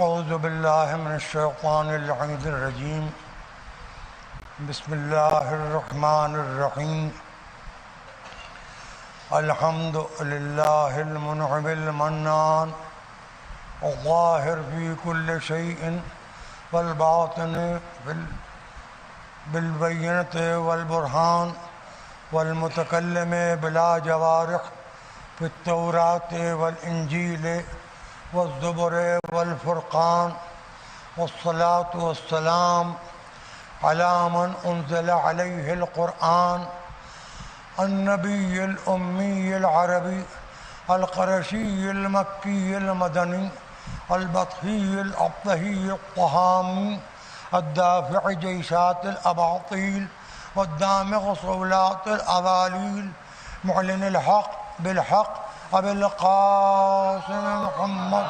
اعوذ باللہ من الشیطان اللعین الرجیم بسم اللہ الرحمن الرحیم الحمد للہ المنعم المنان الظاہر فی کل شیء والباطن بالبینۃ والبرہان والمتکلم بلا جوارح فی التوراۃ والانجیل والزبر والفرقان والصلاة والسلام علی من انزل علیہ القرآن النبی الامی العربی القرشی المکی المدنی البطحی الابطحی الطہامی الدافع جیشات الاباطیل والدامغ صولات الاوالیل معلن الحق بالحق ابی القاسم محمد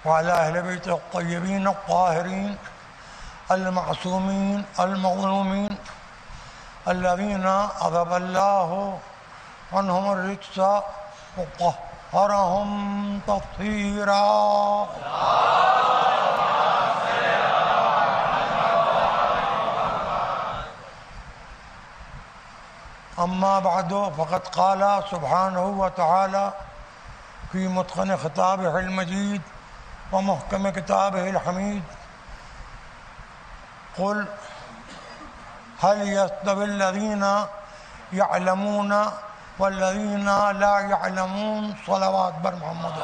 وعلى اہل بیت الطیبین الطاہرین المعصومین المظلومین الذین اذهب اللہ عنہم الرجس وطہرہم تطہیرا. اما بعد فقد قال سبحانہ وتعالی فی متقن خطابہ المجید ومحکم کتابہ الحمید قل هل يستوي الذين يعلمون والذين لا يعلمون صلوات بر محمد.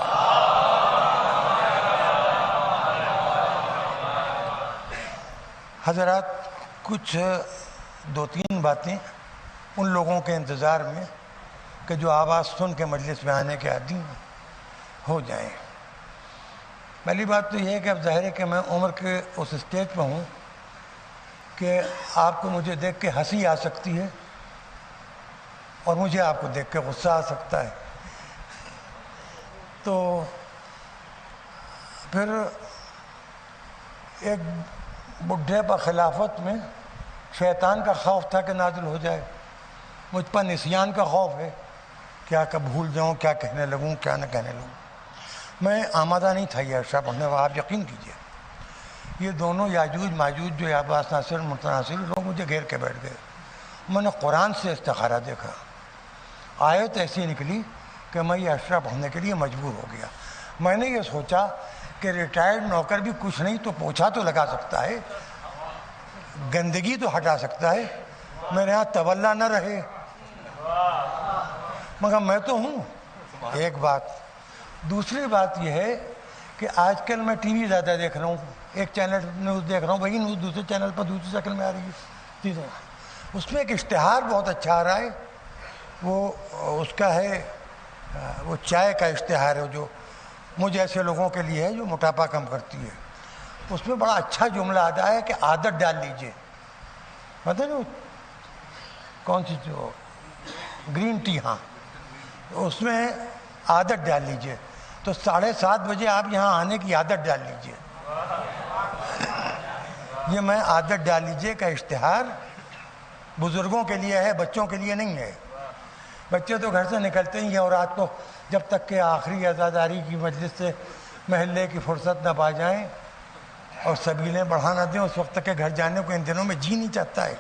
حضرات، کچھ دو تین باتیں ان لوگوں کے انتظار میں کہ جو آواز سن کے مجلس میں آنے کے عادی ہو جائیں. پہلی بات تو یہ ہے کہ اب ظاہر ہے کہ میں عمر کے اس اسٹیج پہ ہوں کہ آپ کو مجھے دیکھ کے ہنسی آ سکتی ہے اور مجھے آپ کو دیکھ کے غصہ آ سکتا ہے. تو پھر ایک بڈھے پر خلافت میں شیطان کا خوف تھا کہ نازل ہو جائے، مجھ پر نسیان کا خوف ہے، کیا کہ بھول جاؤں، کیا کہنے لگوں، کیا نہ کہنے لگوں. میں آمادہ نہیں تھا یہ عرصہ پڑھنے والا، آپ یقین کیجیے. یہ دونوں یاجوج ماجوج جو عباس ناصر متناصر لوگ مجھے گھیر کے بیٹھ گئے. میں نے قرآن سے استخارہ دیکھا، آیت ایسی نکلی کہ میں یہ عرصہ پڑھنے کے لیے مجبور ہو گیا. میں نے یہ سوچا کہ ریٹائرڈ نوکر بھی کچھ نہیں تو پوچھا تو لگا سکتا ہے، گندگی تو ہٹا سکتا ہے، میرے یہاں تولا نہ رہے، مگر میں تو ہوں. ایک بات. دوسری بات یہ ہے کہ آج کل میں ٹی وی زیادہ دیکھ رہا ہوں، ایک چینل نیوز دیکھ رہا ہوں، وہی نیوز دوسرے چینل پر دوسری شکل میں آ رہی ہے چیزیں. اس میں ایک اشتہار بہت اچھا آ رہا ہے، وہ اس کا ہے، وہ چائے کا اشتہار ہے جو مجھ ایسے لوگوں کے لیے ہے جو موٹاپا کم کرتی ہے. اس میں بڑا اچھا جملہ آتا ہے کہ عادت ڈال لیجئے. مطلب نا کون سی جو گرین ٹی، ہاں اس میں عادت ڈال لیجئے. تو 7:30 بجے آپ یہاں آنے کی عادت ڈال لیجئے. یہ میں عادت ڈال لیجئے کا اشتہار بزرگوں کے لیے ہے، بچوں کے لیے نہیں ہے. بچے تو گھر سے نکلتے ہی ہیں اور رات کو جب تک کہ آخری عزاداری کی مجلس سے محلے کی فرصت نہ پا جائیں اور سبیلیں بڑھا نہ دیں، اس وقت تک کہ گھر جانے کو ان دنوں میں جی نہیں چاہتا ہے.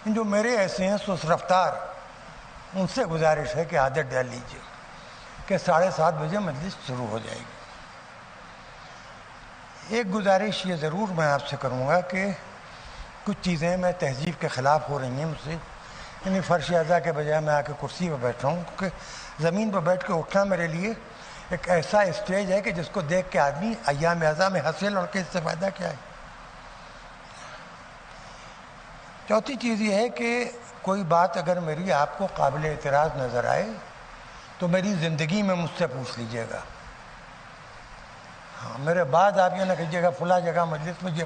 جو میرے ایسے ہیں سست رفتار، ان سے گزارش ہے کہ عادت ڈال لیجئے کہ 7:30 بجے مجلس شروع ہو جائے گی. ایک گزارش یہ ضرور میں آپ سے کروں گا کہ کچھ چیزیں میں تہذیب کے خلاف ہو رہی ہیں مجھ سے، یعنی فرش اعضاء کے بجائے میں آ کے کرسی پہ بیٹھ رہا ہوں، کیونکہ زمین پہ بیٹھ کے اٹھنا میرے لیے ایک ایسا اسٹیج ہے کہ جس کو دیکھ کے آدمی ایام اعضاء میں ہنسے اور کہ اس سے فائدہ کیا ہے. چوتھی چیز یہ ہے کہ کوئی بات اگر میری آپ کو قابل اعتراض نظر آئے تو میری زندگی میں مجھ سے پوچھ لیجئے گا. ہاں، میرے بعد آپ یہ نہ کہیے گا فلاں جگہ مجلس میں یہ.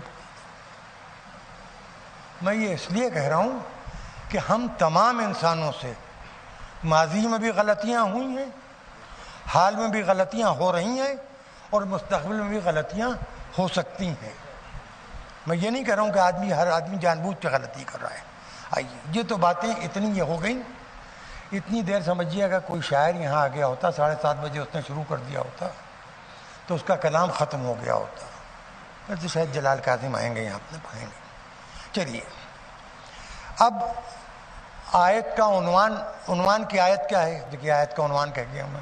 میں یہ اس لیے کہہ رہا ہوں کہ ہم تمام انسانوں سے ماضی میں بھی غلطیاں ہوئی ہیں، حال میں بھی غلطیاں ہو رہی ہیں اور مستقبل میں بھی غلطیاں ہو سکتی ہیں. میں یہ نہیں کہہ رہا ہوں کہ ہر آدمی جان بوجھ کے غلطی کر رہا ہے. آئیے، یہ تو باتیں اتنی یہ ہو گئیں اتنی دیر سمجھیے گا کوئی شاعر یہاں آ گیا ہوتا 7:30 بجے اس نے شروع کر دیا ہوتا تو اس کا کلام ختم ہو گیا ہوتا. تو شاید جلال کاظم آئیں گے یہاں اپنے پڑھیں گے. چلیے اب آیت کا عنوان کی آیت کیا ہے؟ دیکھیے آیت کا عنوان کہہ گیا میں.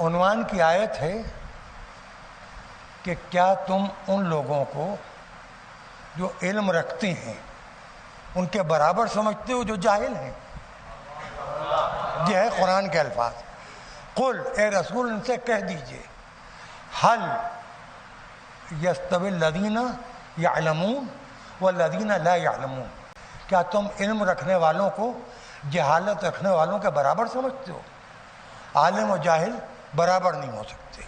عنوان کی آیت ہے کہ کیا تم ان لوگوں کو جو علم رکھتے ہیں ان کے برابر سمجھتے ہو جو جاہل ہیں؟ یہ ہے قرآن کے الفاظ. قل اے رسول ان سے کہہ دیجئے حل یستوی الذین یعلمون والذین لا یعلمون، کیا تم علم رکھنے والوں کو جہالت رکھنے والوں کے برابر سمجھتے ہو؟ عالم و جاہل برابر نہیں ہو سکتے.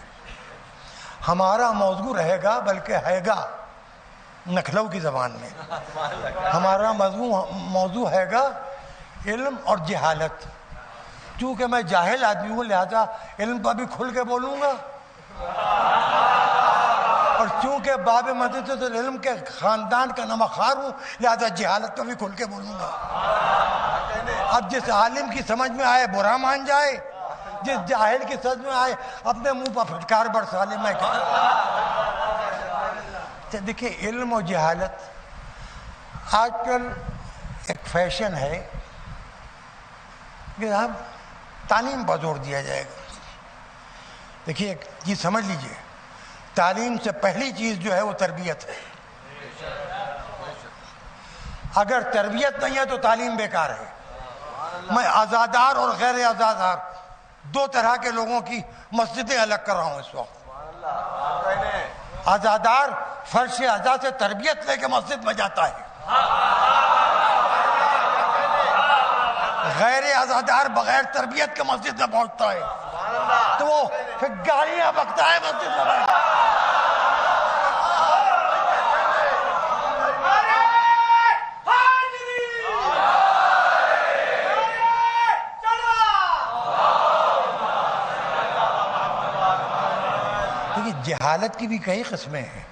ہمارا موضوع رہے گا بلکہ ہے گا نکھلو کی زبان میں، ہمارا موضوع ہے گا علم اور جہالت. چونکہ میں جاہل آدمی ہوں لہذا علم پر بھی کھل کے بولوں گا، اور چونکہ باب مدرسۃ العلم کے خاندان کا نمخار ہوں لہذا جہالت پر بھی کھل کے بولوں گا. اب جس عالم کی سمجھ میں آئے برا مان جائے، جس جاہل کی سمجھ میں آئے اپنے منہ پر پھٹکار برسالے. میں دیکھیے علم و جہالت آج کل ایک فیشن ہے کہ اب تعلیم پر زور دیا جائے گا. دیکھیے ایک چیز سمجھ لیجئے، تعلیم سے پہلی چیز جو ہے وہ تربیت ہے. اگر تربیت نہیں ہے تو تعلیم بیکار ہے. میں آزادار اور غیر آزادار دو طرح کے لوگوں کی مسجدیں الگ کر رہا ہوں اس وقت. آزادار فرش اعضاء سے تربیت لے کے مسجد میں جاتا ہے، غیر آزادار بغیر تربیت کے مسجد میں پہنچتا ہے تو وہ پھر گالیاں بکتا ہے مسجد میں. جہالت کی بھی کئی قسمیں ہیں.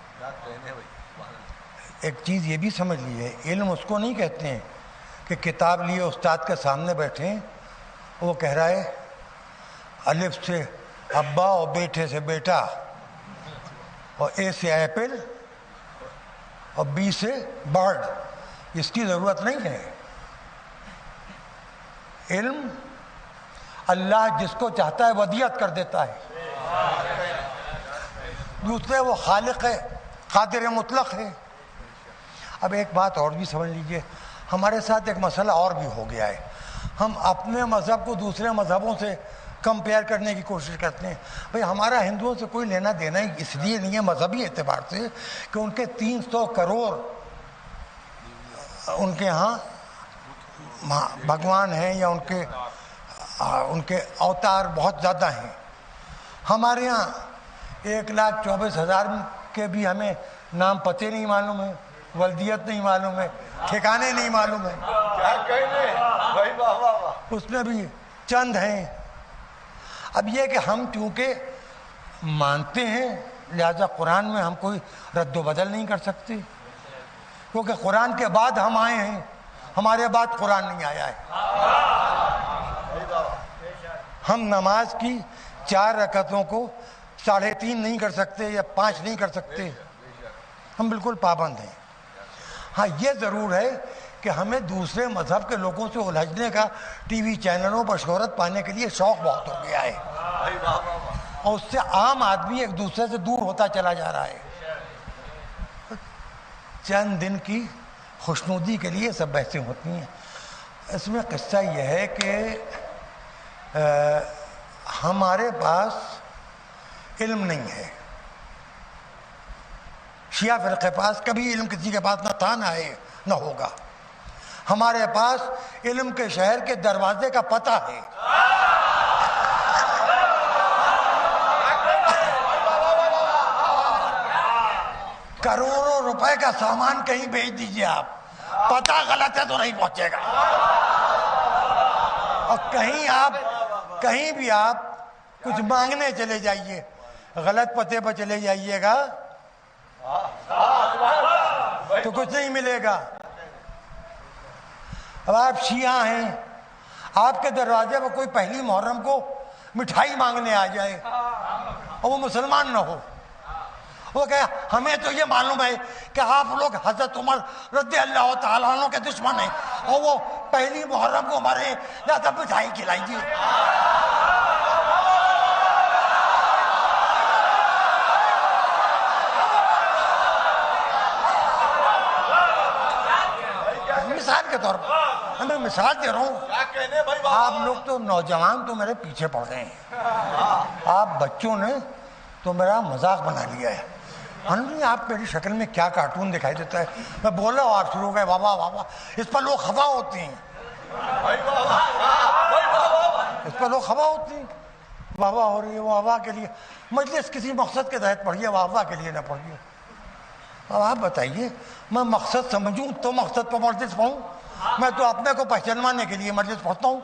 ایک چیز یہ بھی سمجھ لیجیے، علم اس کو نہیں کہتے ہیں کہ کتاب لیے استاد کے سامنے بیٹھیں، وہ کہہ رہا ہے الف سے ابا اور بیٹے سے بیٹا اور اے سے ایپل اور بی سے برڈ. اس کی ضرورت نہیں ہے. علم اللہ جس کو چاہتا ہے ودیعت کر دیتا ہے. دوسرے وہ خالق ہے، قادر مطلق ہے. اب ایک بات اور بھی سمجھ لیجئے، ہمارے ساتھ ایک مسئلہ اور بھی ہو گیا ہے. ہم اپنے مذہب کو دوسرے مذہبوں سے کمپیئر کرنے کی کوشش کرتے ہیں. بھئی ہمارا ہندوؤں سے کوئی لینا دینا ہی اس لیے نہیں ہے مذہبی اعتبار سے کہ ان کے 300 کروڑ ان کے ہاں بھگوان ہیں یا ان کے اوتار بہت زیادہ ہیں. ہمارے ہاں 1,24,000 کے بھی ہمیں نام پتے نہیں معلوم ہے، ولدیت نہیں معلوم ہے، ٹھکانے نہیں معلوم ہے. اس میں بھی چند ہیں. اب یہ کہ ہم چونکہ مانتے ہیں لہذا قرآن میں ہم کوئی رد و بدل نہیں کر سکتے، کیونکہ قرآن کے بعد ہم آئے ہیں، ہمارے بعد قرآن نہیں آیا ہے. ہم نماز کی 4 رکعتوں کو 3.5 نہیں کر سکتے یا 5 نہیں کر سکتے، ہم بالکل پابند ہیں. ہاں یہ ضرور ہے کہ ہمیں دوسرے مذہب کے لوگوں سے الجھنے کا ٹی وی چینلوں پر شہرت پانے کے لیے شوق بہت ہو گیا ہے، اور اس سے عام آدمی ایک دوسرے سے دور ہوتا چلا جا رہا ہے. چند دن کی خوشنودی کے لیے سب بحثیں ہوتی ہیں. اس میں قصہ یہ ہے کہ ہمارے پاس علم نہیں ہے. شیعہ فرقے پاس کبھی علم کسی کے پاس نہ تھا نہ ہے نہ ہوگا. ہمارے پاس علم کے شہر کے دروازے کا پتہ ہے. کروڑوں روپے کا سامان کہیں بھیج دیجئے آپ، پتہ غلط ہے تو نہیں پہنچے گا. اور کہیں بھی آپ کچھ مانگنے چلے جائیے، غلط پتے پر چلے جائیے گا تو کچھ نہیں ملے گا. اب آپ شیعہ ہیں، آپ کے دروازے پر کوئی پہلی محرم کو مٹھائی مانگنے آ جائے اور وہ مسلمان نہ ہو، وہ کہے ہمیں تو یہ معلوم ہے کہ آپ لوگ حضرت عمر رضی اللہ تعالیٰ عنہ کے دشمن ہیں، اور وہ پہلی محرم کو مرے یا تب مٹھائی کھلائیے. مثال کے طور پر میں مثال دے رہا ہوں. آپ لوگ تو نوجوان تو میرے پیچھے پڑ گئے ہیں، آپ بچوں نے تو میرا مذاق بنا لیا ہے. آپ میری شکل میں کیا کارٹون دکھائی دیتا ہے، میں بول رہا ہوں آپ شروع ہو گئے واہ واہ واہ، اس پر لوگ خفا ہوتے ہیں، اس پر لوگ خفا ہوتے ہیں. واہ واہ ہو رہی ہے، واہ واہ کے لیے مجلس کسی مقصد کے تحت پڑھیے، واہ واہ کے لیے نہ پڑھیے. اب آپ بتائیے میں مقصد سمجھوں تو مقصد پر مجلس پڑھوں؟ میں تو اپنے کو پہچانوانے کے لیے مجلس پڑھتا ہوں.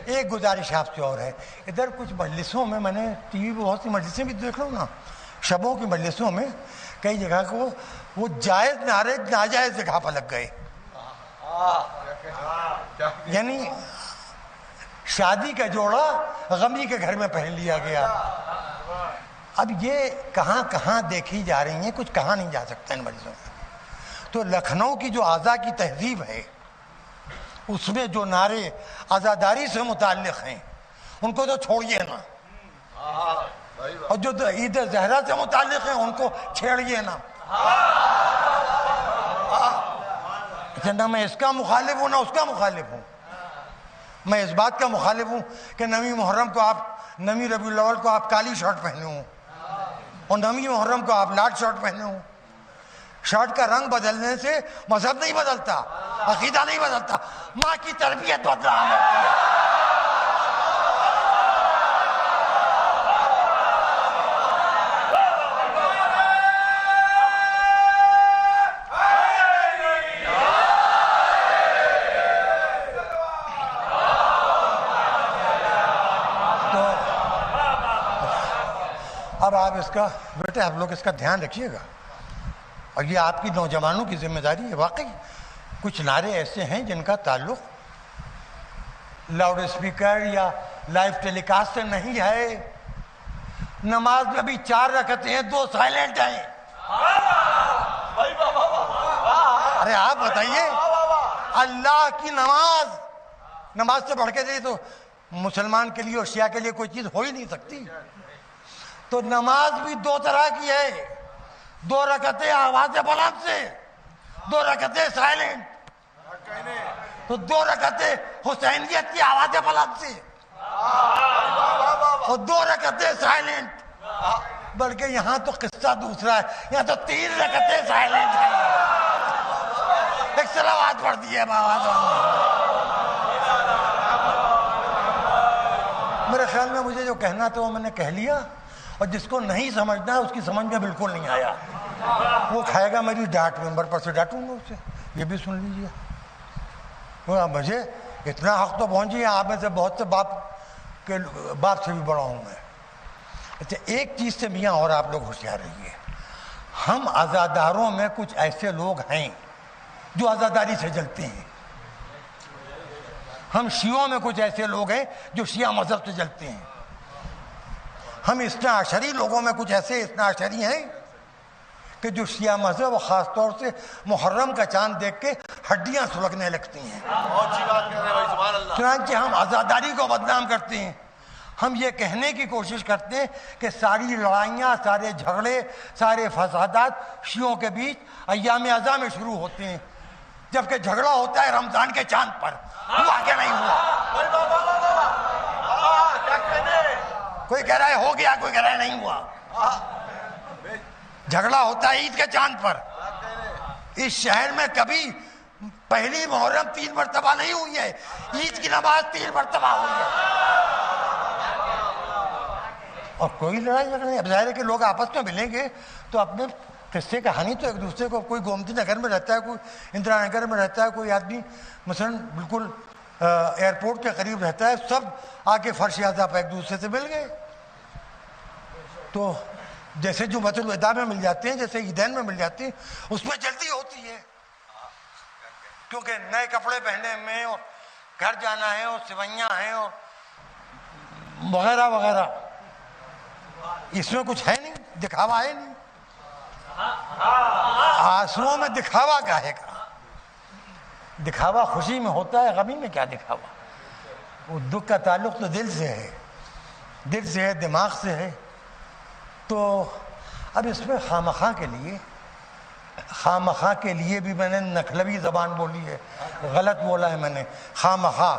ایک گزارش آپ سے اور ہے، ادھر کچھ مجلسوں میں نے ٹی وی پہ بہت سی مجلسیں بھی دیکھ رہا ہوں نا، شبوں کی مجلسوں میں کئی جگہ کو وہ جائز نعرے ناجائز جگہ پر لگ گئے. یعنی شادی کا جوڑا غمی کے گھر میں پہن لیا گیا. اب یہ کہاں کہاں دیکھی جا رہی ہیں، کچھ کہاں نہیں جا سکتا ان مجلسوں میں. تو لکھنؤ کی جو آزا کی تہذیب ہے اس میں جو نعرے آزاداری سے متعلق ہیں ان کو تو چھوڑیے نا، اور جو عید زہرا سے متعلق ہیں ان کو چھیڑیے نا. نہ میں اس کا مخالف ہوں نہ اس کا مخالف ہوں. میں اس بات کا مخالف ہوں کہ نویں محرم کو آپ، نویں ربیع الاول کو آپ کالی شرٹ پہنے ہوں اور نویں محرم کو آپ لال شرٹ پہنے ہوں. شرٹ کا رنگ بدلنے سے مذہب نہیں بدلتا، عقیدہ نہیں بدلتا، ماں کی تربیت بدلا ہے. اب آپ اس کا بیٹے آپ لوگ اس کا دھیان رکھیے گا، اور یہ آپ کی نوجوانوں کی ذمہ داری ہے. واقعی کچھ نعرے ایسے ہیں جن کا تعلق لاؤڈ اسپیکر یا لائیو ٹیلی کاسٹ سے نہیں ہے. نماز میں بھی 4 رکعتیں ہیں، 2 سائلنٹ ہیں. ارے آپ بتائیے، اللہ کی نماز سے بڑھ کے دے تو مسلمان کے لیے اور شیعہ کے لیے کوئی چیز ہو ہی نہیں سکتی. تو نماز بھی 2 طرح کی ہے، 2 رکعتیں آواز بلند سے، 2 رکعتیں سائلنٹ. تو 2 رکعتیں حسینیت کی آواز بلند سے اور 2 رکعتیں سائلنٹ. بلکہ یہاں تو قصہ دوسرا ہے، یہاں تو 3 رکعتیں سائلنٹ ہیں. ایک صلوات پڑھ دی ہے میرے خیال میں مجھے جو کہنا تھا وہ میں نے کہہ لیا، اور جس کو نہیں سمجھنا ہے اس کی سمجھ میں بالکل نہیں آیا وہ کھائے گا میری ڈانٹ، ممبر پر سے ڈانٹوں گا اسے. یہ بھی سن لیجیے. مجھے اتنا حق تو پہنچی ہے، آپ میں سے بہت سے باپ سے بھی بڑا ہوں میں. اچھا ایک چیز سے میاں اور آپ لوگ ہوشیار رہیے، ہم عزاداروں میں کچھ ایسے لوگ ہیں جو عزاداری سے جلتے ہیں. ہم شیعوں میں کچھ ایسے لوگ ہیں جو شیعہ مذہب سے جلتے ہیں. ہم اثنا عشری لوگوں میں کچھ ایسے اثنا عشری ہیں کہ جو شیعہ مذہب اور خاص طور سے محرم کا چاند دیکھ کے ہڈیاں سلگنے لگتی ہیں. چنانچہ ہم عزاداری کو بدنام کرتے ہیں. ہم یہ کہنے کی کوشش کرتے ہیں کہ ساری لڑائیاں، سارے جھگڑے، سارے فسادات شیعوں کے بیچ ایام اعزاں میں شروع ہوتے ہیں، جبکہ جھگڑا ہوتا ہے رمضان کے چاند پر. ہوا کہ نہیں ہوا؟ کوئی کہہ رہا ہے ہو گیا، کوئی کہہ رہا ہے نہیں ہوا. جھگڑا ہوتا ہے عید کے چاند پر. اس شہر میں کبھی پہلی محرم 3 مرتبہ نہیں ہوئی ہے، عید کی نماز 3 مرتبہ ہوئی ہے. اور کوئی لڑائی جھگڑا نہیں. اب ظاہر ہے کہ لوگ آپس میں ملیں گے تو اپنے قصے کہانی تو ایک دوسرے کو، کوئی گومتی نگر میں رہتا ہے، کوئی اندرا نگر میں رہتا ہے، کوئی آدمی مثلا بالکل ایئرپورٹ کے قریب رہتا ہے، سب آ کے فرش اعضا پہ ایک دوسرے سے مل گئے. تو جیسے جمعۃ الوداع میں مل جاتے ہیں، جیسے عیدین میں مل جاتے ہیں، اس میں جلدی ہوتی ہے. کیونکہ نئے کپڑے پہنے میں اور گھر جانا ہے اور سوئیاں ہیں اور وغیرہ وغیرہ. اس میں کچھ ہے نہیں, دکھاوا ہے نہیں. آنسوؤں میں دکھاوا کیا ہے کا؟ دکھاوا خوشی میں ہوتا ہے, غمی میں کیا دکھاوا؟ وہ دکھ کا تعلق تو دل سے ہے, دل سے ہے, دماغ سے ہے. تو اب اس میں خواہ کے لیے بھی میں نے نخلوی زبان بولی ہے, غلط بولا ہے میں نے. خواہ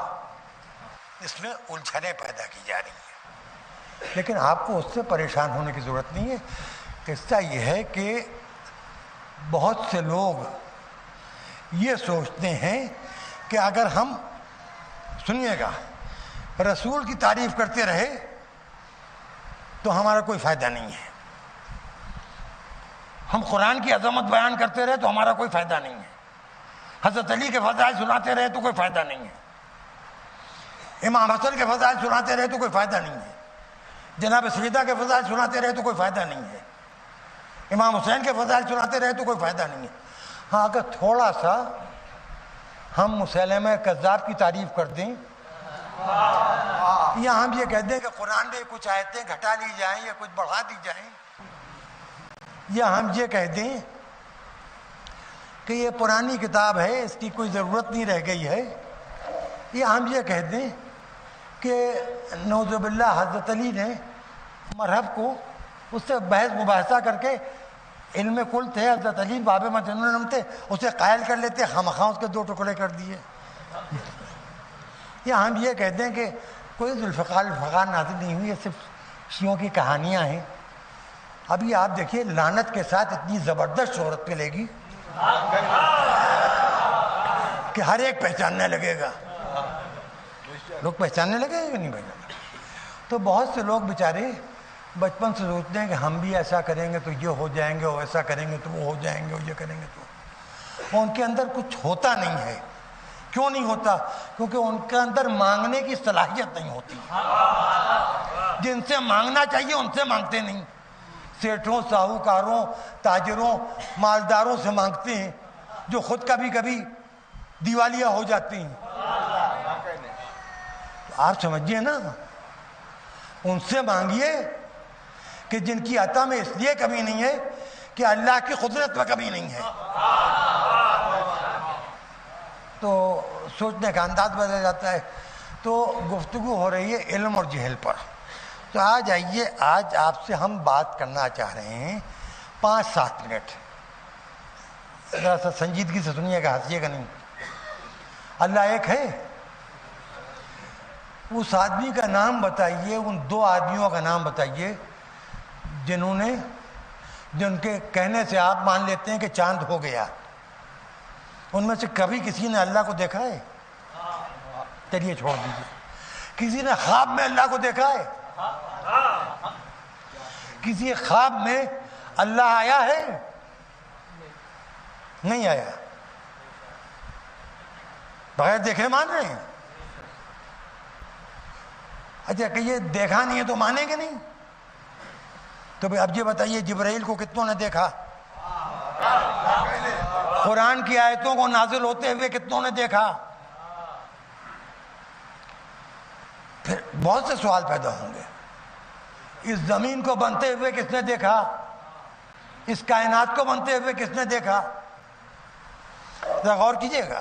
اس میں الجھنیں پیدا کی جا رہی ہیں. لیکن آپ کو اس سے پریشان ہونے کی ضرورت نہیں ہے. قصہ یہ ہے کہ بہت سے لوگ یہ سوچتے ہیں کہ اگر ہم, سنیے گا, رسول کی تعریف کرتے رہے تو ہمارا کوئی فائدہ نہیں ہے. ہم قرآن کی عظمت بیان کرتے رہے تو ہمارا کوئی فائدہ نہیں ہے. حضرت علی کے فضائل سناتے رہے تو کوئی فائدہ نہیں ہے. امام حسن کے فضائل سناتے رہے تو کوئی فائدہ نہیں ہے. جناب سیدہ کے فضائل سناتے رہے تو کوئی فائدہ نہیں ہے. امام حسین کے فضائل سناتے رہے تو کوئی فائدہ نہیں ہے. ہاں, اگر تھوڑا سا ہم مسلمہ کذاب کی تعریف کر دیں یا ہم یہ کہہ دیں کہ قرآن میں کچھ آیتیں گھٹا لی جائیں یا کچھ بڑھا دی جائیں, یا ہم یہ کہہ دیں کہ یہ پرانی کتاب ہے, اس کی کوئی ضرورت نہیں رہ گئی ہے, یا ہم یہ کہہ دیں کہ نعوذ باللہ حضرت علی نے مرحب کو اس سے بحث مباحثہ کر کے علم کل تھے, حضرت علی باب مجنون تھے, اسے قائل کر لیتے, خامخواہ اس کے 2 ٹکڑے کر دیے. یا ہم یہ کہہ دیں کہ کوئی ذوالفقار نازل نہیں ہوئی, یہ صرف شیعوں کی کہانیاں ہیں. ابھی آپ دیکھیے لعنت کے ساتھ اتنی زبردست شہرت ملے گی کہ ہر ایک پہچاننے لگے گا. لوگ پہچاننے لگے گا کہ نہیں پہچاننے؟ تو بہت سے لوگ بیچارے بچپن سے سوچتے ہیں کہ ہم بھی ایسا کریں گے تو یہ ہو جائیں گے, اور ایسا کریں گے تو وہ ہو جائیں گے, اور یہ کریں گے تو ان کے اندر کچھ ہوتا نہیں ہے. کیوں نہیں ہوتا؟ کیونکہ ان کے اندر مانگنے کی صلاحیت نہیں ہوتی. جن سے مانگنا چاہیے ان سے مانگتے نہیں. سیٹھوں, ساہوکاروں, تاجروں, مالداروں سے مانگتے ہیں جو خود کبھی کبھی دیوالیہ ہو جاتے ہیں. آپ سمجھیے نا, ان سے مانگیے کہ جن کی عطا میں اس لیے کمی نہیں ہے کہ اللہ کی قدرت میں کمی نہیں ہے. تو سوچنے کا انداز بدل جاتا ہے. تو گفتگو ہو رہی ہے علم اور جہل پر. تو آج آئیے, آج آپ سے ہم بات کرنا چاہ رہے ہیں 5-7 منٹ. ذرا سا سنجیدگی سے سنیے گا, ہنسیے گا نہیں. اللہ ایک ہے. اس آدمی کا نام بتائیے, ان 2 آدمیوں کا نام بتائیے جن کے کہنے سے آپ مان لیتے ہیں کہ چاند ہو گیا. ان میں سے کبھی کسی نے اللہ کو دیکھا ہے؟ چلیے چھوڑ دیجیے. کسی نے خواب میں اللہ کو دیکھا ہے؟ کسی خواب میں اللہ آیا ہے؟ نہیں آیا. بغیر دیکھے مان رہے ہیں؟ اچھا کہ یہ دیکھا نہیں ہے تو مانیں گے نہیں؟ تو اب یہ بتائیے جبرائیل کو کتنوں نے دیکھا؟ قرآن کی آیتوں کو نازل ہوتے ہوئے کتنوں نے دیکھا؟ پھر بہت سے سوال پیدا ہوں گے. اس زمین کو بنتے ہوئے کس نے دیکھا؟ اس کائنات کو بنتے ہوئے کس نے دیکھا؟ ذرا غور کیجیے گا.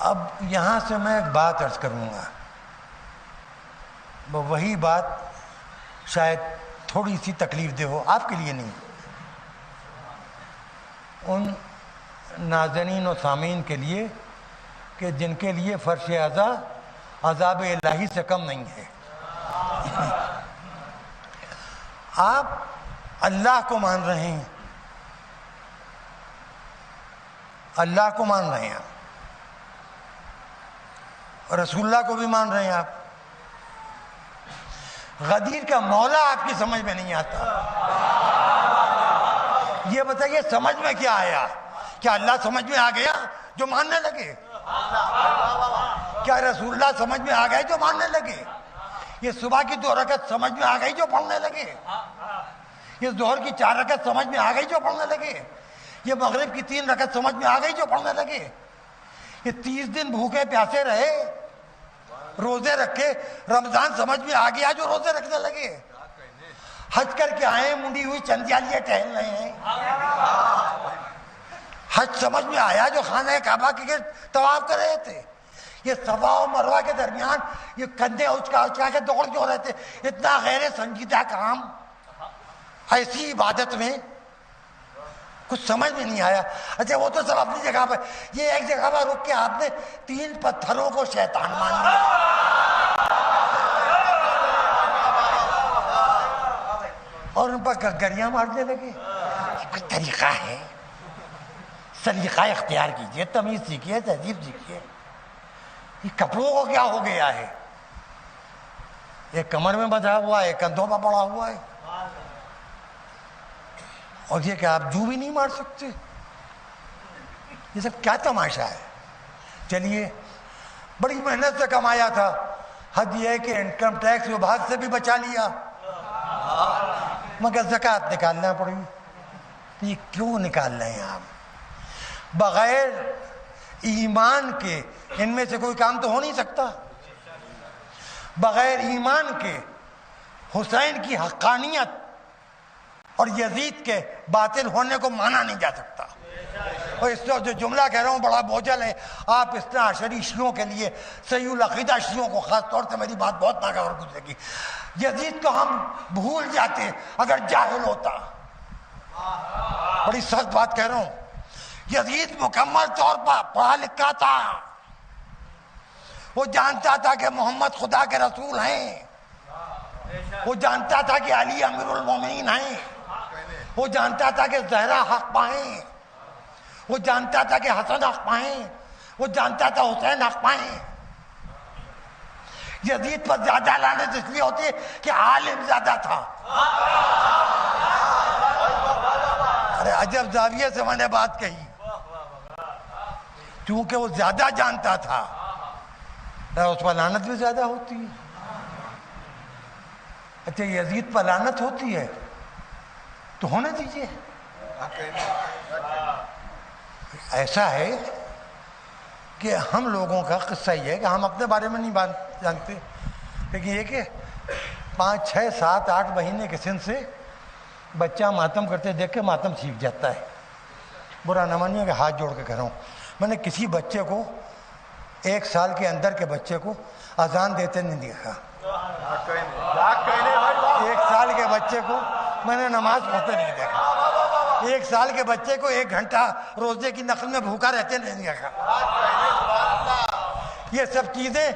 اب یہاں سے میں ایک بات عرض کروں گا, وہی بات شاید تھوڑی سی تکلیف دہ ہو, آپ کے لیے نہیں, ان ناظرین و سامعین کے لیے کہ جن کے لیے فرش عزا عذاب الہی سے کم نہیں ہے. آپ اللہ کو مان رہے ہیں, اللہ کو مان رہے ہیں, رسول اللہ کو بھی مان رہے ہیں. آپ غدیر کا مولا آپ کی سمجھ میں نہیں آتا. یہ بتائیے سمجھ میں کیا آیا؟ کیا اللہ سمجھ میں آ گیا جو ماننے لگے؟ کیا رسول اللہ سمجھ میں آ گئے جو ماننے لگے؟ یہ صبح کی 2 رکعت سمجھ میں آ گئی جو پڑھنے لگے؟ یہ ظہر کی 4 رکعت سمجھ میں آ گئی جو پڑھنے لگے؟ یہ مغرب کی 3 رکعت سمجھ میں آ گئی جو پڑھنے لگے؟ یہ 30 دن بھوکے پیاسے رہے، روزے رکھے، رمضان سمجھ میں آ گیا جو روزے رکھنے لگے؟ حج کر کے آئے، منڈی ہوئی چندیالیاں ٹہل رہے ہیں، حج سمجھ میں آیا جو خانہ کعبہ کے طواف کر رہے تھے؟ یہ صفا و مروہ کے درمیان یہ کندھے اچکا کے دوڑ کیوں رہے تھے؟ اتنا غیر سنجیدہ کام ایسی عبادت میں کچھ سمجھ میں نہیں آیا۔ اچھا وہ تو سب اپنی جگہ پہ، یہ ایک جگہ پر رک کے آپ نے 3 پتھروں کو شیطان مان لیا اور ان پر گگریاں مارنے لگے۔ یہ کوئی طریقہ ہے؟ سلیقہ اختیار کیجئے، تمیز سیکھیے، تہذیب سیکھیے۔ یہ کپڑوں کو کیا ہو گیا ہے؟ ایک کمر میں بندھا ہوا ہے، ایک کندھوں پر پڑا ہوا ہے، اور یہ کہ آپ جو بھی نہیں مار سکتے؟ یہ سب کیا تماشا ہے؟ چلیے بڑی محنت سے کمایا تھا، حد یہ ہے کہ انکم ٹیکس وبھاگ سے بھی بچا لیا، مگر زکوٰۃ نکالنا پڑی۔ یہ کیوں نکال رہے ہیں آپ؟ بغیر ایمان کے ان میں سے کوئی کام تو ہو نہیں سکتا۔ بغیر ایمان کے حسین کی حقانیت اور یزید کے باطل ہونے کو مانا نہیں جا سکتا۔ اور اس سے جو جملہ کہہ رہا ہوں بڑا بوجھل ہے، آپ اثنا عشری شیعوں کے لیے، صحیح العقیدہ شیعوں کو خاص طور سے میری بات بہت ناگوار گزرے گی۔ یزید کو ہم بھول جاتے اگر جاہل ہوتا۔ بڑی سخت بات کہہ رہا ہوں، یزید مکمل طور پر پڑھا لکھا تھا، وہ جانتا تھا کہ محمد خدا کے رسول ہیں، وہ جانتا تھا کہ علی امیر المومنین ہیں، وہ جانتا تھا کہ زہرا حق پائیں، وہ جانتا تھا کہ حسن حق پائیں، وہ جانتا تھا حسین حق پائیں۔ یزید پر زیادہ لعنت اس لیے ہوتی ہے کہ عالم زیادہ تھا۔ ارے عجب زاویے سے میں نے بات کہی، کیونکہ وہ زیادہ جانتا تھا، اس پر لعنت بھی زیادہ ہوتی ہے۔ اچھا یزید پر لعنت ہوتی ہے تو ہونے دیجیے۔ ایسا ہے کہ ہم لوگوں کا قصہ یہ ہے کہ ہم اپنے بارے میں نہیں جانتے، لیکن یہ کہ 5 6 7 8 مہینے کے سن سے بچہ ماتم کرتے دیکھ کے ماتم سیکھ جاتا ہے۔ برا نہ مانیے کہ ہاتھ جوڑ کے کہہ رہا ہوں، میں نے کسی بچے کو 1 سال کے اندر کے بچے کو اذان دیتے نہیں دیکھا۔ 1 سال کے بچے کو میں نے نماز پڑھتے نہیں دیکھا۔ 1 سال کے بچے کو 1 گھنٹہ روزے کی نفل میں بھوکا رہتے نہیں دیکھا۔ یہ سب چیزیں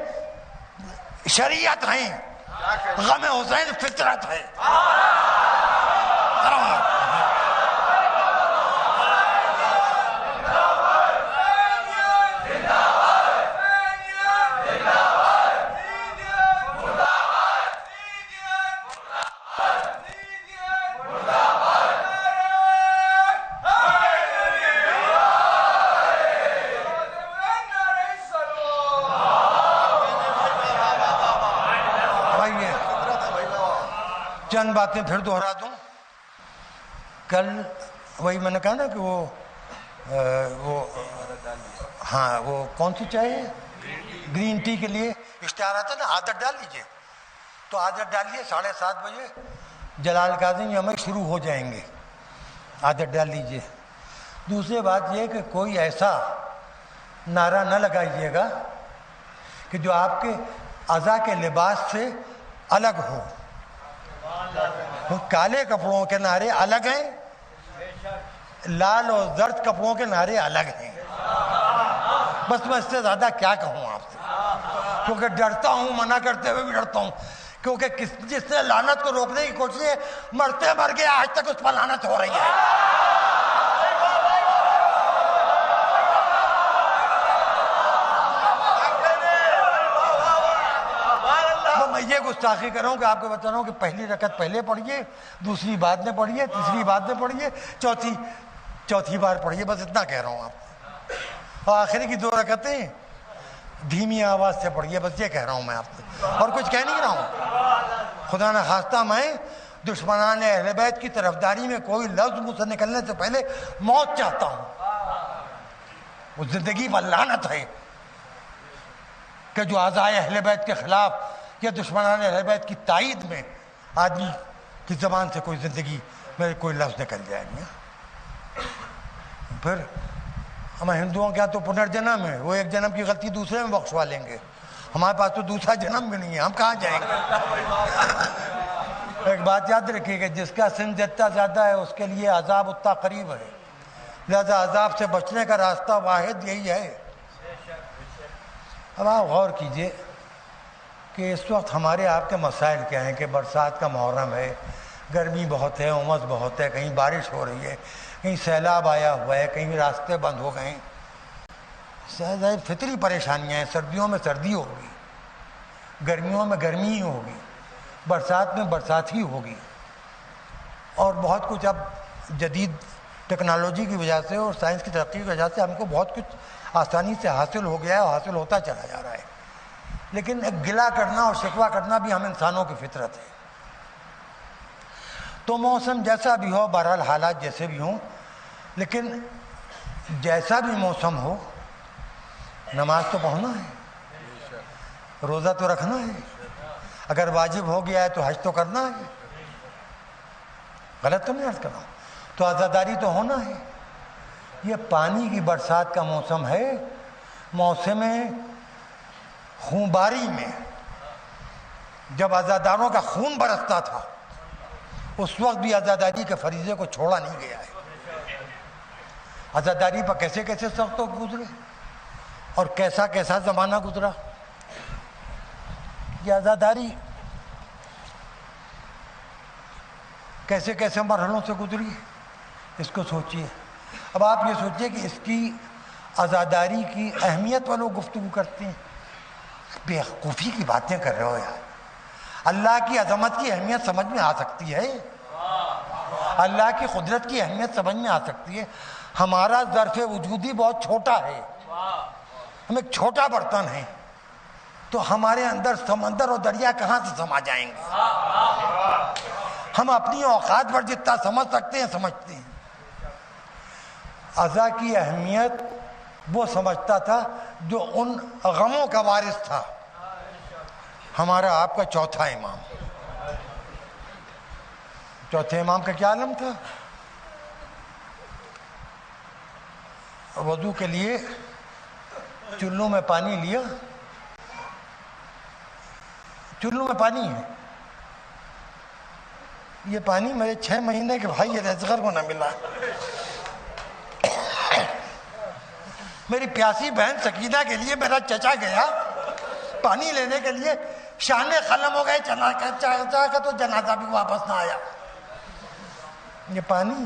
شریعت ہیں، غم حسین فطرت ہے۔ چند باتیں پھر دوہرا دوں۔ کل وہی میں نے کہا نا کہ وہ کون سی چائے ہے، گرین ٹی کے لیے اشتہار آتا نا، عادت ڈال لیجئے، تو عادت ڈالیے 7:30 بجے جلال کاظم جمع شروع ہو جائیں گے، عادت ڈال لیجئے۔ دوسری بات یہ کہ کوئی ایسا نعرہ نہ لگائیے گا کہ جو آپ کے اعضاء کے لباس سے الگ ہو۔ کالے کپڑوں کے نعرے الگ ہیں، لال اور زرد کپڑوں کے نعرے الگ ہیں۔ بس میں اس سے زیادہ کیا کہوں آپ سے، کیونکہ ڈرتا ہوں، منع کرتے ہوئے بھی ڈرتا ہوں، کیونکہ جس نے لعنت کو روکنے کی کوشش ہے مرتے مر گیا، آج تک اس پر لعنت ہو رہی ہے۔ میں یہ گستاخی کر رہا ہوں کہ آپ کو بتا رہا ہوں کہ پہلی رکعت پہلے پڑھیے، دوسری بعد میں پڑھیے، تیسری بعد میں پڑھیے، چوتھی بار پڑھیے، بس اتنا کہہ رہا ہوں آپ کو۔ اور آخری کی 2 رکعتیں دھیمی آواز سے پڑھیے، بس یہ کہہ رہا ہوں میں آپ سے، اور کچھ کہہ نہیں رہا ہوں۔ خدا نہ خواستہ میں دشمنان اہل بیت کی طرفداری میں کوئی لفظ منہ سے نکلنے سے پہلے موت چاہتا ہوں. وہ زندگی پر لعنت ہے کہ جو اعضائے اہل بیت کے خلاف یا دشمنان اہل بیت کی تائید میں آدمی کی زبان سے کوئی زندگی میں کوئی لفظ نکل جائے گا. پھر ہم ہندوؤں کے یہاں تو پنرجنم ہے، وہ ایک جنم کی غلطی دوسرے میں بخشوا لیں گے. ہمارے پاس تو دوسرا جنم بھی نہیں ہے، ہم کہاں جائیں گے؟ ایک بات یاد رکھیے کہ جس کا سن جتنا زیادہ ہے اس کے لیے عذاب اتنا قریب ہے، لہذا عذاب سے بچنے کا راستہ واحد یہی ہے. اب آپ غور کیجئے کہ اس وقت ہمارے آپ کے مسائل کیا ہیں کہ برسات کا محرم ہے، گرمی بہت ہے، امس بہت ہے، کہیں بارش ہو رہی ہے، کہیں سیلاب آیا ہوا ہے، کہیں راستے بند ہو گئے ہیں. فطری پریشانیاں ہیں. سردیوں میں سردی ہوگی، گرمیوں میں گرمی ہی ہوگی، برسات میں برسات ہی ہوگی، اور بہت کچھ اب جدید ٹیکنالوجی کی وجہ سے اور سائنس کی ترقی کی وجہ سے ہم کو بہت کچھ آسانی سے حاصل ہو گیا ہے اور حاصل ہوتا چلا جا رہا ہے. لیکن ایک گلہ کرنا اور شکوہ کرنا بھی ہم انسانوں کی فطرت ہے. تو موسم جیسا بھی ہو، بہرحال حالات جیسے بھی ہوں، لیکن جیسا بھی موسم ہو نماز تو پڑھنا ہے، روزہ تو رکھنا ہے، اگر واجب ہو گیا ہے تو حج تو کرنا ہے. غلط تو نہیں عرض کر رہا ہوں. تو عزاداری تو ہونا ہے. یہ پانی کی برسات کا موسم ہے. موسم خونباری میں جب عزاداروں کا خون برستا تھا اس وقت بھی عزاداری کے فریضے کو چھوڑا نہیں گیا ہے. عزاداری پر کیسے کیسے سخت گزرے اور کیسا کیسا زمانہ گزرا. یہ عزاداری کیسے کیسے مرحلوں سے گزری، اس کو سوچیے. اب آپ یہ سوچیے کہ اس کی عزاداری کی اہمیت پر لوگ گفتگو کرتے ہیں. بیوقوفی کی باتیں کر رہے ہو یار. اللہ کی عظمت کی اہمیت سمجھ میں آ سکتی ہے، اللہ کی قدرت کی اہمیت سمجھ میں آ سکتی ہے. ہمارا ظرف وجودی بہت چھوٹا ہے، ہم ایک چھوٹا برتن ہیں، تو ہمارے اندر سمندر اور دریا کہاں سے سما جائیں گے. ہم اپنی اوقات پر جتنا سمجھ سکتے ہیں سمجھتے ہیں. عزا کی اہمیت وہ سمجھتا تھا جو ان غموں کا وارث تھا. ہمارا آپ کا چوتھا امام، چوتھے امام کا کیا عالم تھا؟ وضو کے لیے چلوں میں پانی لیا، چلوں میں پانی ہے، یہ پانی میرے 6 مہینے کے بھائی اصغر کو نہ ملا. میری پیاسی بہن سکینہ کے لیے میرا چچا گیا پانی لینے کے لیے، شانے قلم ہو گئے، چچا کا تو جنازہ بھی واپس نہ آیا. یہ پانی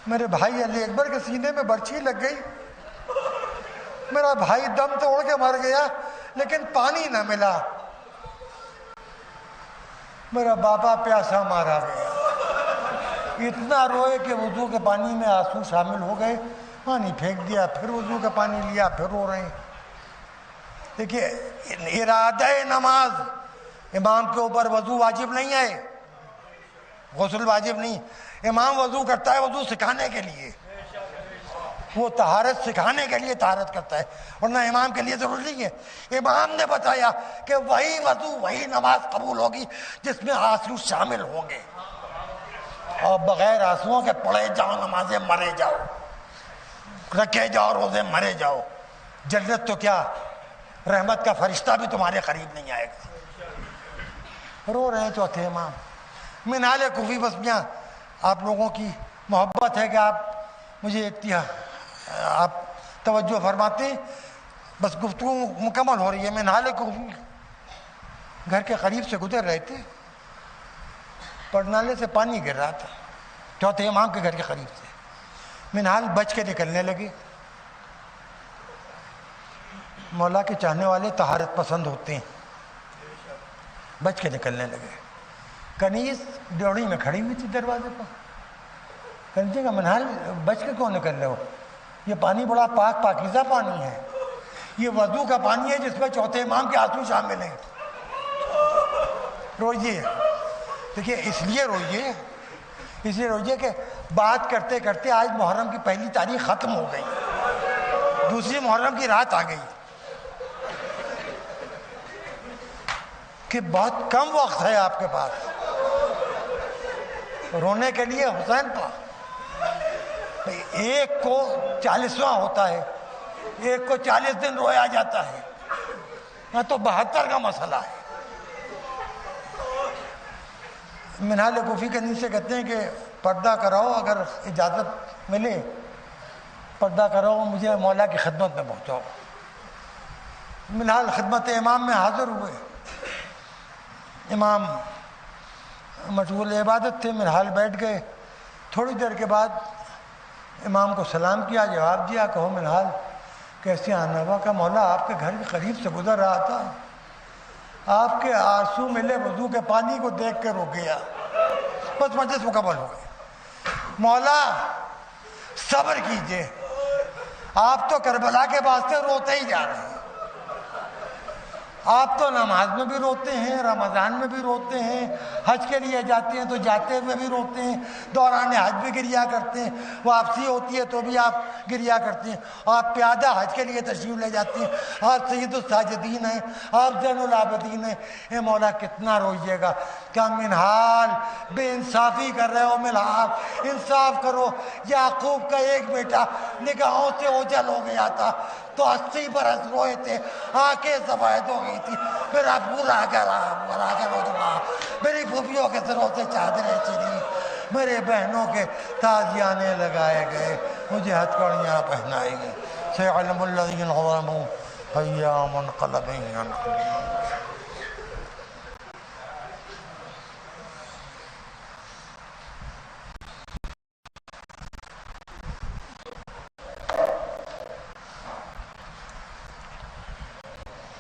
میرے بھائی علی اکبر کے سینے میں برچھی لگ گئی، میرا بھائی دم توڑ کے مر گیا لیکن پانی نہ ملا. میرا باپا پیاسا مارا گیا، اتنا روئے کہ وضو کے پانی میں آنسو شامل ہو گئے، پانی پھینک دیا، پھر وضو کا پانی لیا، پھر رو رہے ہیں. دیکھیے ارادہ نماز، امام کے اوپر وضو واجب نہیں ہے، غسل واجب نہیں. امام وضو کرتا ہے وضو سکھانے کے لیے، وہ طہارت سکھانے کے لیے طہارت کرتا ہے، ورنہ امام کے لیے ضروری نہیں ہے. امام نے بتایا کہ وہی وضو وہی نماز قبول ہوگی جس میں آنسو شامل ہوں گے، اور بغیر آنسوؤں کے پڑھے جاؤ نمازیں مرے جاؤ، رکھے جاؤ روزے مرے جاؤ. جنت تو کیا رحمت کا فرشتہ بھی تمہارے قریب نہیں آئے گا. رو رہے ہیں چوتھے امام. منہال کوفی بس میاں آپ لوگوں کی محبت ہے کہ آپ مجھے آپ توجہ فرماتے ہیں، بس گفتگو مکمل ہو رہی ہے. منہال کوفی گھر کے قریب سے گزر رہے تھے، پڑنالے سے پانی گر رہا تھا چوتھے امام کے گھر کے قریب سے. منہال بچ کے نکلنے لگے. مولا کے چاہنے والے طہارت پسند ہوتے ہیں، بچ کے نکلنے لگے. کنیز ڈیوڑی میں کھڑی ہوئی تھی دروازے پر. کنیز کا منہال بچ کے کیوں نکل رہے ہو؟ یہ پانی بڑا پاک پاکیزہ پانی ہے، یہ وضو کا پانی ہے جس میں چوتھے امام کے آنسو شامل ہیں. روئیے دیکھیے اس لیے روئیے کہ بات کرتے کرتے آج محرم کی پہلی تاریخ ختم ہو گئی، دوسری محرم کی رات آ گئی، کہ بہت کم وقت ہے آپ کے پاس رونے کے لیے۔ حسین پاک ایک کو 40واں ہوتا ہے، ایک کو 40 دن رویا جاتا ہے، نہ تو 72 کا مسئلہ ہے۔ منہال کوفی کنی سے کہتے ہیں کہ پردہ کراؤ، اگر اجازت ملے پردہ کراؤ، مجھے مولا کی خدمت میں پہنچاؤ۔ منہال خدمت امام میں حاضر ہوئے، امام مشغول عبادت تھے، منہال بیٹھ گئے۔ تھوڑی دیر کے بعد امام کو سلام کیا، جواب دیا، کہو منہال کیسے آنا ہوا؟ کہ مولا آپ کے گھر کے قریب سے گزر رہا تھا، آپ کے آنسو ملے وضو کے پانی کو دیکھ کے رک گیا، بس مجلس مکمل ہو گئی۔ مولا صبر کیجئے، آپ تو کربلا کے واسطے روتے ہی جا رہے ہیں، آپ تو نماز میں بھی روتے ہیں، رمضان میں بھی روتے ہیں، حج کے لیے جاتے ہیں تو جاتے ہوئے بھی روتے ہیں، دوران حج بھی گریا کرتے ہیں، واپسی ہوتی ہے تو بھی آپ گریا کرتے ہیں، آپ پیادہ حج کے لیے تشریف لے جاتے ہیں، آپ سید الساجدین ہیں، آپ زین العابدین ہیں، اے مولا کتنا روئیے گا۔ کیا منہال بے انصافی کر رہے ہو؟ منہال انصاف کرو، یعقوب کا ایک بیٹا نگاہوں سے اوجھل ہو گیا تھا تو 80 برس روئے تھے، آنکھیں سفید ہو گئی تھی، میرا برا کرا رو دعا، میری پھوپھیوں کے سروں سے چادریں چلی، میرے بہنوں کے تازیانے لگائے گئے، مجھے ہتھکڑیاں پہنائی گئی۔ سيعلم الذين ظلموا أي منقلب ينقلبون